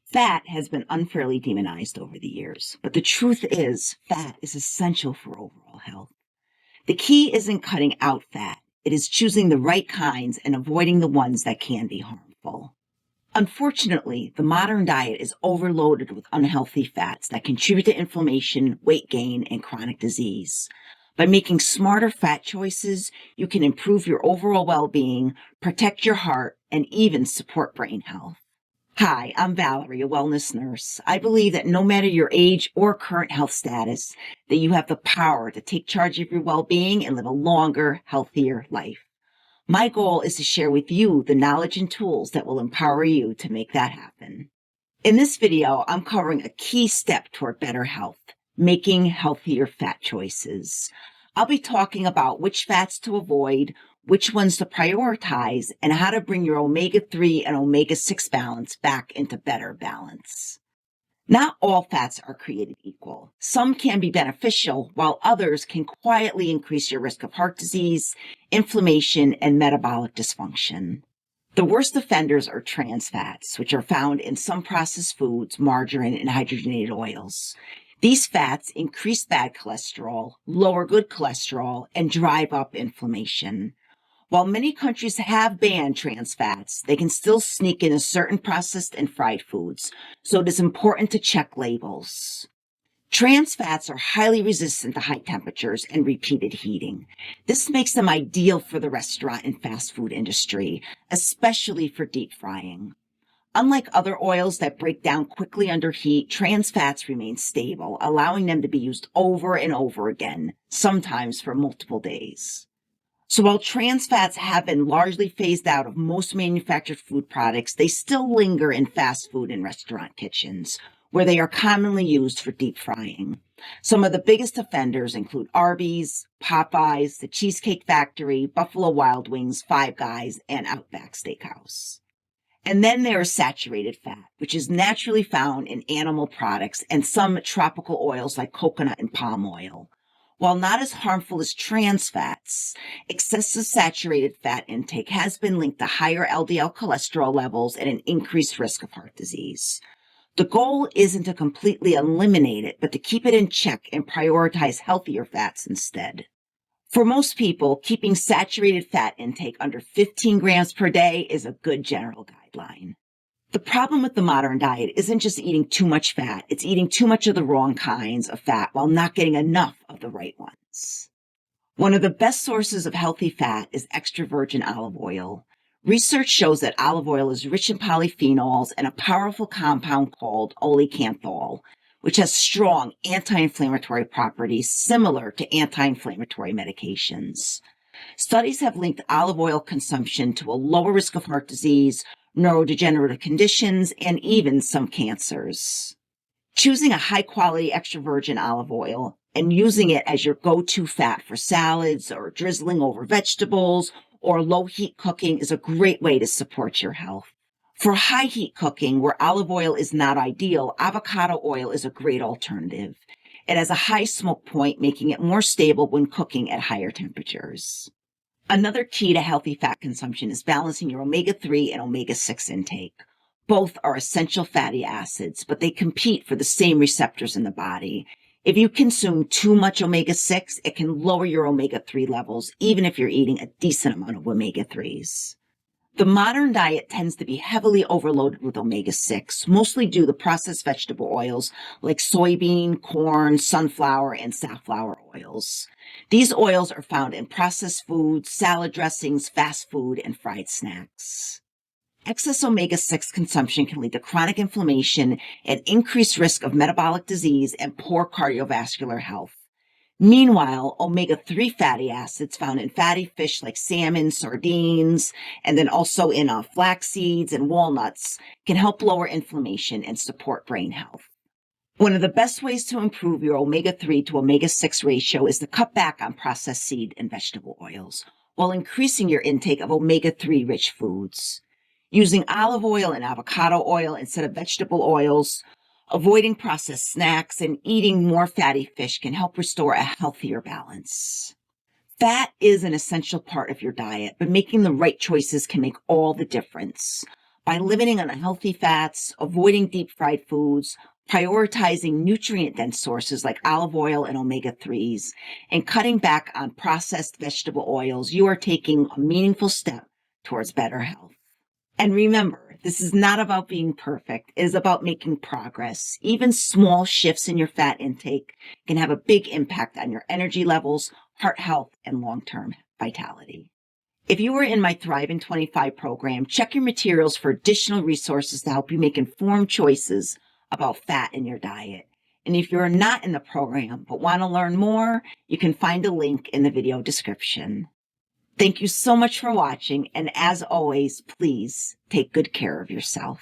Fat has been unfairly demonized over the years, but the truth is, fat is essential for overall health. The key isn't cutting out fat, it is choosing the right kinds and avoiding the ones that can be harmful. Unfortunately, the modern diet is overloaded with unhealthy fats that contribute to inflammation, weight gain, and chronic disease. By making smarter fat choices, you can improve your overall well being, protect your heart, and even support brain health. Hi, I'm Valerie, a wellness nurse. I believe that no matter your age or current health status, that you have the power to take charge of your well-being and live a longer, healthier life. My goal is to share with you the knowledge and tools that will empower you to make that happen. In this video, I'm covering a key step toward better health, making healthier fat choices. I'll be talking about which fats to avoid, which ones to prioritize, and how to bring your omega-3 and omega-6 balance back into better balance. Not all fats are created equal. Some can be beneficial, while others can quietly increase your risk of heart disease, inflammation, and metabolic dysfunction. The worst offenders are trans fats, which are found in some processed foods, margarine, and hydrogenated oils. These fats increase bad cholesterol, lower good cholesterol, and drive up inflammation. While many countries have banned trans fats, they can still sneak into certain processed and fried foods, so it is important to check labels. Trans fats are highly resistant to high temperatures and repeated heating. This makes them ideal for the restaurant and fast food industry, especially for deep frying. Unlike other oils that break down quickly under heat, trans fats remain stable, allowing them to be used over and over again, sometimes for multiple days. So while trans fats have been largely phased out of most manufactured food products, they still linger in fast food and restaurant kitchens, where they are commonly used for deep frying. Some of the biggest offenders include Arby's, Popeyes, the Cheesecake Factory, Buffalo Wild Wings, Five Guys, and Outback Steakhouse. And then there is saturated fat, which is naturally found in animal products and some tropical oils like coconut and palm oil. While not as harmful as trans fats, excessive saturated fat intake has been linked to higher LDL cholesterol levels and an increased risk of heart disease. The goal isn't to completely eliminate it, but to keep it in check and prioritize healthier fats instead. For most people, keeping saturated fat intake under 15 grams per day is a good general guideline. The problem with the modern diet isn't just eating too much fat, it's eating too much of the wrong kinds of fat while not getting enough of the right ones. One of the best sources of healthy fat is extra virgin olive oil. Research shows that olive oil is rich in polyphenols and a powerful compound called olecanthal, which has strong anti-inflammatory properties similar to anti-inflammatory medications. Studies have linked olive oil consumption to a lower risk of heart disease, neurodegenerative conditions, and even some cancers. Choosing a high-quality extra virgin olive oil and using it as your go-to fat for salads or drizzling over vegetables or low-heat cooking is a great way to support your health. For high-heat cooking, where olive oil is not ideal, avocado oil is a great alternative. It has a high smoke point, making it more stable when cooking at higher temperatures. Another key to healthy fat consumption is balancing your omega-3 and omega-6 intake. Both are essential fatty acids, but they compete for the same receptors in the body. If you consume too much omega-6, it can lower your omega-3 levels, even if you're eating a decent amount of omega-3s. The modern diet tends to be heavily overloaded with omega-6, mostly due to processed vegetable oils like soybean, corn, sunflower, and safflower oils. These oils are found in processed foods, salad dressings, fast food, and fried snacks. Excess omega-6 consumption can lead to chronic inflammation and increased risk of metabolic disease and poor cardiovascular health. Meanwhile, omega-3 fatty acids found in fatty fish like salmon, sardines, and then also in flax seeds and walnuts can help lower inflammation and support brain health. One of the best ways to improve your omega-3 to omega-6 ratio is to cut back on processed seed and vegetable oils while increasing your intake of omega-3 rich foods. Using olive oil and avocado oil instead of vegetable oils, avoiding processed snacks, and eating more fatty fish can help restore a healthier balance. Fat is an essential part of your diet, but making the right choices can make all the difference. by limiting unhealthy fats, avoiding deep fried foods, prioritizing nutrient-dense sources like olive oil and omega-3s, and cutting back on processed vegetable oils, you are taking a meaningful step towards better health. And remember, this is not about being perfect. It is about making progress. Even small shifts in your fat intake can have a big impact on your energy levels, heart health, and long-term vitality. If you are in my Thrive in 25 program, check your materials for additional resources to help you make informed choices about fat in your diet. And if you're not in the program but want to learn more, you can find a link in the video description. Thank you so much for watching, and as always, please take good care of yourself.